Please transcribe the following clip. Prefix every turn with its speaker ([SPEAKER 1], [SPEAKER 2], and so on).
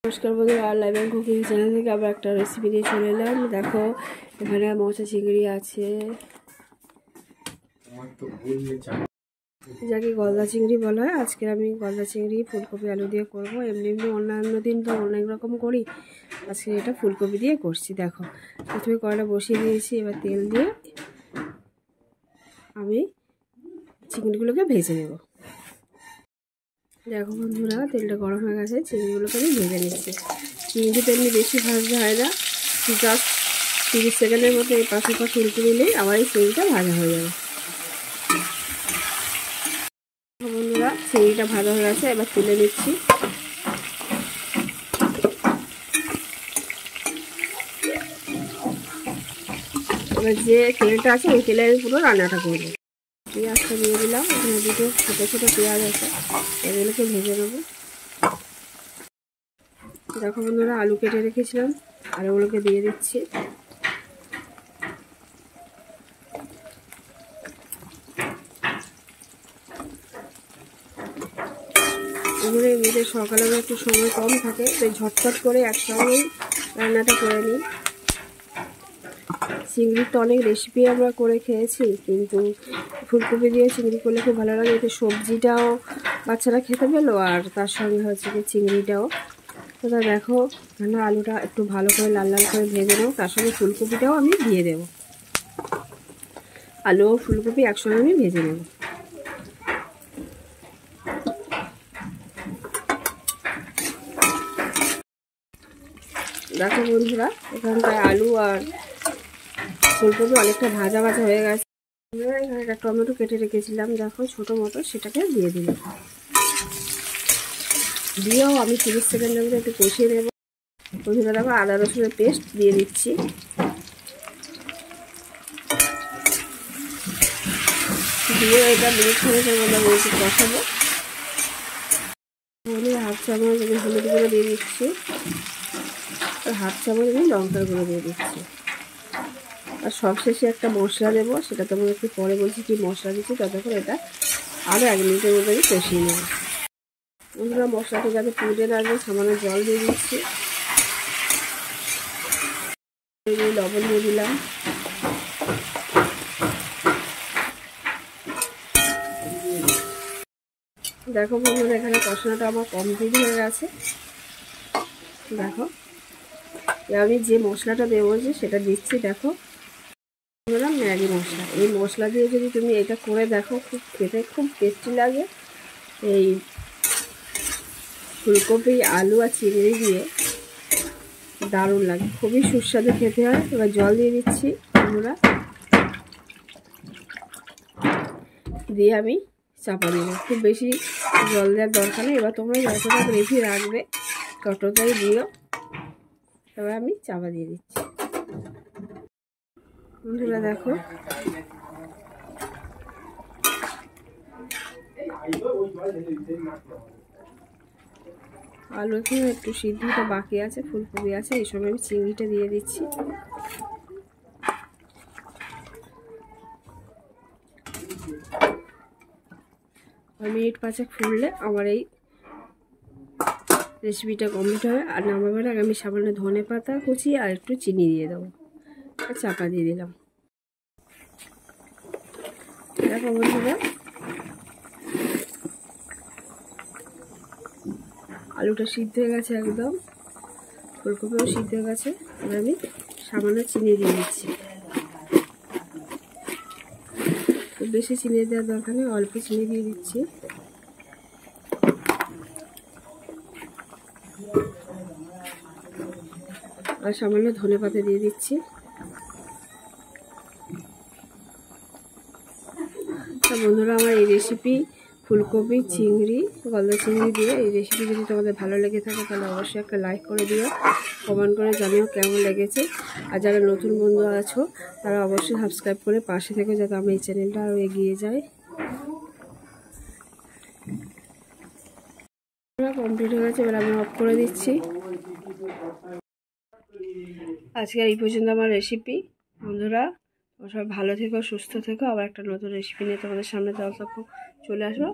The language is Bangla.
[SPEAKER 1] নমস্কার বন্ধুরা, লাইভ এন্ড কুকিং চ্যানেল থেকে আবার একটা রেসিপি নিয়ে চলে এলাম। দেখো এখানে মোচা চিংড়ি আছে, যাকে গলদা চিংড়ি বলা হয়। আজকে আমি গলদা চিংড়ি ফুলকপি আলু দিয়ে করব। এমনি অন্যান্য দিন তো অনেক রকম করি, আজকে এটা ফুলকপি দিয়ে করছি। দেখো প্রথমে কড়াইটা বসিয়ে দিয়েছি, এবার তেল দিয়ে আমি চিংড়িগুলোকে ভেজে নেব। দেখো বন্ধুরা, তেলটা গরম হয়ে গেছে, চিংড়িগুলোকে আমি ভেজে নিচ্ছি। চিংড়ি তো এমনি বেশি ভাজতে হয় না, জাস্ট 30 সেকেন্ডের মতো এই পাশে পাশে উল্টে দিলেই আমার এই চিংড়িটা ভাজা হয়ে যাবে। বন্ধুরা, চিংড়িটা ভাজা হয়ে গেছে, এবার তুলে নিচ্ছি। এবার যে তেলটা আছে ওই তেলে আমি পুরো রান্নাটা করবো। পেঁয়াজটা দিয়ে দিলাম, এখানে দুটো ছোটো ছোটো পেঁয়াজ আছে, এগুলোকে ভেজে নেবো। দেখো বন্ধুরা, আলু কেটে রেখেছিলাম, আলুগুলোকে দিয়ে দিচ্ছি। এগুলো এমনিতে সকালে একটু সময় কম থাকে, তাই ঝটপট করে একসঙ্গেই রান্নাটা করে নিই। চিংড়ির তো অনেক রেসিপি আমরা করে খেয়েছি, কিন্তু ফুলকপি দিয়ে চিংড়ি করলে খুব ভালো লাগে। এতে সবজিটাও বাচ্চারা খেতে পেলো, আর তার সঙ্গে হচ্ছে কি চিংড়িটাও। তো দেখো এখানে আলুটা একটু ভালো করে লাল লাল করে ভেজে নেবো, তার সঙ্গে ফুলকপিটাও আমি দিয়ে দেবো। আলু ও ফুলকপি একসঙ্গে আমি ভেজে নেব। দেখো বন্ধুরা, এখানটায় আলু আর ফুলকপি অনেকটা ভাজা ভাজা হয়ে গেছে। এখানে একটা টমেটো কেটে রেখেছিলাম, দেখো ছোটো মতো, সেটাকে দিয়ে দিলাম। দিয়েও আমি 30 সেকেন্ডের মধ্যে একটু কষিয়ে নেব। বন্ধুরা দেখো, আদা রসুনের পেস্ট দিয়ে দিচ্ছি। দিয়ে এটা মিনিটের মধ্যে আমি একটু কষাবো। হাফ চামচ আমি হলুদ গুঁড়ো দিয়ে দিচ্ছি, আর হাফ চামচ আমি লঙ্কার গুঁড়ো দিয়ে দিচ্ছি। আর সবশেষে একটা মশলা দেবো, সেটা তোমাকে একটু পরে বলছি কি মশলা দিচ্ছি। ততক্ষণ এটা আরও 1 মিনিটের মধ্যে আমি কষিয়ে নেব। বন্ধুরা, মশলাটা যাতে পুড়ে না যায় সামান্য জল দিয়ে দিচ্ছি, লবণ দিয়ে দিলাম। দেখো বন্ধুরা, এখানে কষানোটা আমার কমপ্লিট হয়ে গেছে। দেখো আমি যে মশলাটা দেবো সেটা দিচ্ছি। দেখো বন্ধুরা, ম্যাগি মশলা। এই মশলা দিয়ে যদি তুমি এটা করে দেখো, খুব খেতে খুব টেস্টি লাগে। এই ফুলকপি আলু আর চিংড়ি দিয়ে দারুণ লাগে, খুবই সুস্বাদু খেতে হয়। এবার জল দিয়ে দিচ্ছি বন্ধুরা, দিয়ে আমি চাপা দেবো। খুব বেশি জল দেওয়ার দরকার নেই। এবার তোমরা যতটা গ্রেভি রাখবে ততটাই দিও। এবার আমি চাপা দিয়ে দিচ্ছি। বন্ধুরা দেখো, আলু এখানে একটু সিদ্ধটা বাকি আছে, ফুলকপি আছে, এই সময় আমি চিংড়িটা দিয়ে দিচ্ছি। মিনিট 5 ফুললে আমার এই রেসিপিটা কমপ্লিট হবে। আর নামাবার আগে আমি সামান্য ধনে পাতা কুচি আর একটু চিনি দিয়ে দেবো, আর চাপা দিয়ে দিলাম। দেখো বন্ধুরা, আলুটা সিদ্ধ হয়ে গেছে একদম, ফুলকপিও সিদ্ধ হয়ে গেছে। এবার আমি সামান্য চিনি দিয়ে দিচ্ছি। খুব বেশি চিনি দেওয়ার দরকার নেই, অল্প চিনি দিয়ে দিচ্ছি। আর সামান্য ধনে পাতা দিয়ে দিচ্ছি। বন্ধুরা, আমার এই রেসিপি ফুলকপি চিংড়ি গলদা চিংড়ি দিয়ে এই রেসিপি যদি তোমাদের ভালো লেগে থাকে তাহলে অবশ্যই একটা লাইক করে দিও, কমেন্ট করে জানিও কেমন লেগেছে। আর যারা নতুন বন্ধু আছো তারা অবশ্যই সাবস্ক্রাইব করে পাশে থেকে, যাতে আমার এই চ্যানেলটা আরও এগিয়ে যায়। কমপ্লিট হয়ে গেছে, এবার আমি অফ করে দিচ্ছি। আজকে এই পর্যন্ত আমার রেসিপি। বন্ধুরা, সবাই ভালো থেকো, সুস্থ থেকো। আবার একটা নতুন রেসিপি নিয়ে তোমাদের সামনে চলে আসবো।